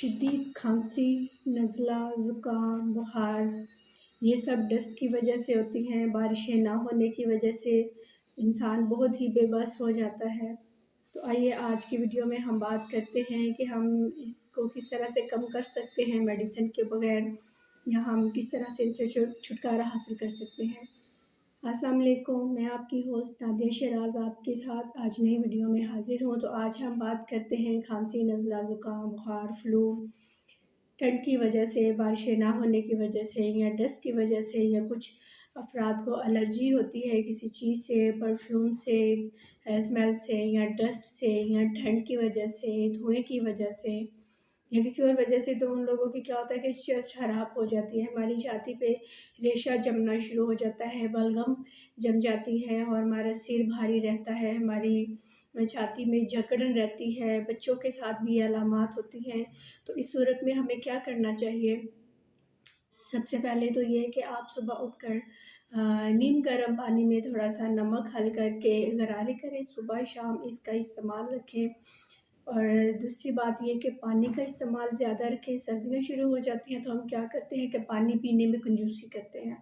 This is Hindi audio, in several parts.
शदीद खांसी, नज़ला, ज़ुकाम, बुखार ये सब डस्ट की वजह से होती हैं। बारिशें ना होने की वजह से इंसान बहुत ही बेबस हो जाता है। तो आइए आज की वीडियो में हम बात करते हैं कि हम इसको किस तरह से कम कर सकते हैं मेडिसिन के बगैर, या हम किस तरह से इनसे छुटकारा हासिल कर सकते हैं। अस्सलाम वालेकुम, मैं आपकी होस्ट नादिया शराज आपके साथ आज नई वीडियो में हाज़िर हूँ। तो आज हम बात करते हैं खांसी, नज़ला, ज़ुकाम, बुखार, फ्लू, ठंड की वजह से, बारिशें ना होने की वजह से, या डस्ट की वजह से, या कुछ अफराद को एलर्जी होती है किसी चीज़ से, परफ्यूम से, स्मेल से, या डस्ट से, या ठंड की वजह से, धुएँ की वजह से, या किसी और वजह से। तो उन लोगों की क्या होता है कि चेस्ट खराब हो जाती है, हमारी छाती पे रेशा जमना शुरू हो जाता है, बलगम जम जाती है, और हमारा सिर भारी रहता है, हमारी छाती में जकड़न रहती है। बच्चों के साथ भी ये अलामात होती हैं। तो इस सूरत में हमें क्या करना चाहिए? सबसे पहले तो ये है कि आप सुबह उठकर नीम गर्म पानी में थोड़ा-सा नमक हल करके गरारे करें, सुबह शाम इसका इस्तेमाल रखें। और दूसरी बात ये कि पानी का इस्तेमाल ज़्यादा रखें। सर्दियाँ शुरू हो जाती हैं तो हम क्या करते हैं कि पानी पीने में कंजूसी करते हैं।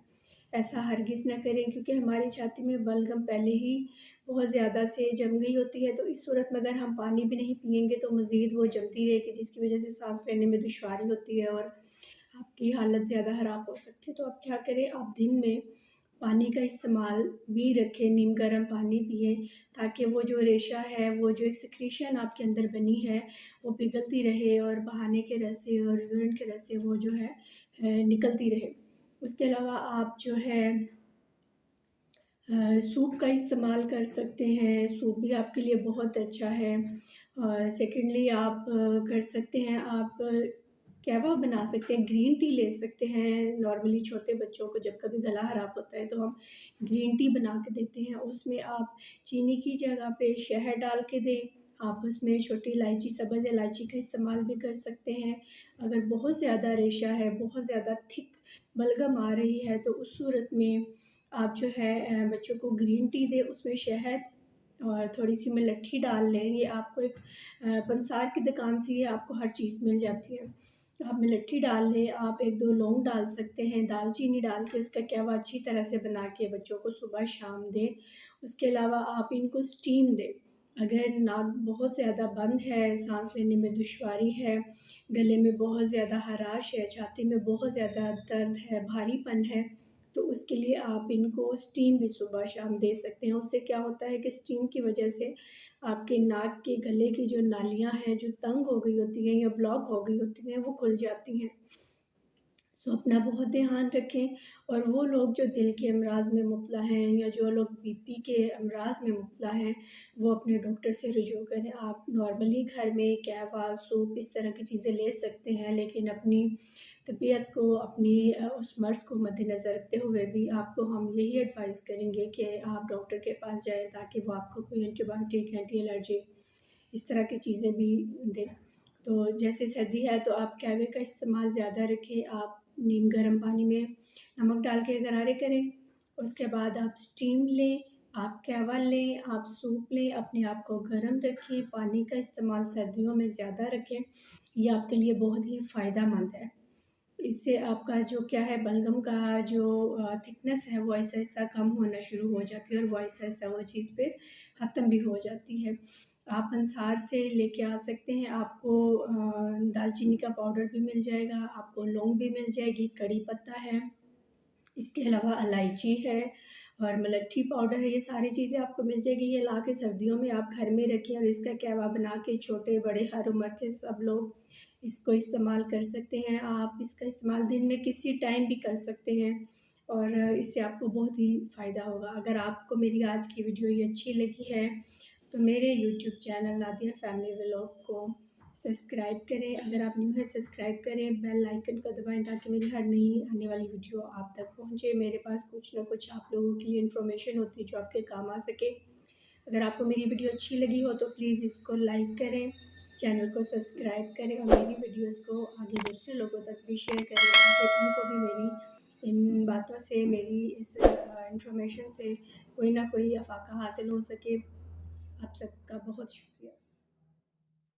ऐसा हरगिज़ ना करें, क्योंकि हमारी छाती में बलगम पहले ही बहुत ज़्यादा से जम गई होती है। तो इस सूरत में अगर हम पानी भी नहीं पिएँगे तो मज़ीद वो जमती रहेगी, जिसकी वजह से साँस लेने में दुश्वारी होती है और आपकी हालत ज़्यादा ख़राब हो सकती है। तो आप क्या करें, आप दिन में पानी का इस्तेमाल भी रखें, नीम गर्म पानी पिएँ, ताकि वो जो रेशा है, वो जो एक सिक्रीशन आपके अंदर बनी है, वो पिघलती रहे और बहाने के रास्ते और यूरिन के रास्ते वो जो है निकलती रहे। उसके अलावा आप जो है सूप का इस्तेमाल कर सकते हैं, सूप भी आपके लिए बहुत अच्छा है। और सेकेंडली आप कर सकते हैं, आप कहवा बना सकते हैं, ग्रीन टी ले सकते हैं। नॉर्मली छोटे बच्चों को जब कभी गला ख़राब होता है तो हम ग्रीन टी बना के देते हैं। उसमें आप चीनी की जगह पे शहद डाल के दें। आप उसमें छोटी इलायची, सब्ज़ इलायची का इस्तेमाल भी कर सकते हैं। अगर बहुत ज़्यादा रेशा है, बहुत ज़्यादा थिक बलगम आ रही है, तो उस सूरत में आप जो है बच्चों को ग्रीन टी दें, उसमें शहद और थोड़ी-सी मलट्ठी डाल लें। ये आपको एक पंसार की दुकान से ये आपको हर चीज़ मिल जाती है। तो आप मलट्ठी डाल लें, आप 1-2 लौंग डाल सकते हैं, दालचीनी डाल के उसका कहवा अच्छी तरह से बना के बच्चों को सुबह-शाम दें। उसके अलावा आप इनको स्टीम दें। अगर नाक बहुत ज़्यादा बंद है, साँस लेने में दुश्वारी है, गले में बहुत ज़्यादा ख़राश है, छाती में बहुत ज़्यादा दर्द है, भारीपन है, तो उसके लिए आप इनको स्टीम भी सुबह-शाम दे सकते हैं। उससे क्या होता है कि स्टीम की वजह से आपके नाक के गले की जो नालियाँ हैं, जो तंग हो गई होती हैं या ब्लॉक हो गई होती हैं, वो खुल जाती हैं। सो अपना बहुत ध्यान रखें। और वो लोग जो दिल के अमराज़ में मुब्तला हैं, या जो लोग बीपी के अमराज़ में मुब्तला हैं, वो अपने डॉक्टर से रुजू करें। आप नॉर्मली घर में कहवा, सूप इस तरह की चीज़ें ले सकते हैं, लेकिन अपनी तबीयत को, अपनी उस मर्ज़ को मद्देनज़र रखते हुए भी आपको हम यही एडवाइस करेंगे कि आप डॉक्टर के पास जाएँ, ताकि वो आपको कोई एंटीबायोटिक, एंटी एलर्जी इस तरह की चीज़ें भी दें। तो जैसे सर्दी है तो आप कहवे का इस्तेमाल ज़्यादा रखें। आप नीम गर्म पानी में नमक डाल के गरारे करें, उसके बाद आप स्टीम लें, आप कहवा लें, आप सूप लें, अपने आप को गर्म रखें, पानी का इस्तेमाल सर्दियों में ज़्यादा रखें। ये आपके लिए बहुत ही फ़ायदेमंद है। इससे आपका जो क्या है, बलगम का जो थिकनेस है वो आहिस्ता-आहिस्ता कम होना शुरू हो जाती है, और वो आहिस्ता-आहिस्ता वो चीज़ फिर ख़त्म भी हो जाती है। आप अंसार से लेके आ सकते हैं, आपको दालचीनी का पाउडर भी मिल जाएगा, आपको लौंग भी मिल जाएगी, कड़ी पत्ता है, इसके अलावा इलायची है और मलट्ठी पाउडर है। ये सारी चीज़ें आपको मिल जाएगी। ये ला के सर्दियों में आप घर में रखें, और इसका कहवा बना के छोटे-बड़े हर उम्र के सब लोग इसको इस्तेमाल कर सकते हैं। आप इसका इस्तेमाल दिन में किसी टाइम भी कर सकते हैं, और इससे आपको बहुत ही फ़ायदा होगा। अगर आपको मेरी आज की वीडियो ये अच्छी लगी है, तो मेरे YouTube channel Nadia family vlog को सब्सक्राइब करें। अगर आप न्यू हैं, सब्सक्राइब करें, बेल आइकन को दबाएं, ताकि मेरी हर नई आने वाली वीडियो आप तक पहुंचे। मेरे पास कुछ ना कुछ आप लोगों के लिए इन्फॉर्मेशन होती है जो आपके काम आ सके। अगर आपको मेरी वीडियो अच्छी लगी हो तो प्लीज़ इसको लाइक करें, चैनल को सब्सक्राइब करें, और मेरी वीडियोज़ को आगे दूसरे लोगों तक भी शेयर करें, ताकि उनको भी मेरी इन बातों से, मेरी इस इन्फॉर्मेशन से कोई ना कोई अफ़ाक़ा हासिल हो सके। आप सबका बहुत शुक्रिया।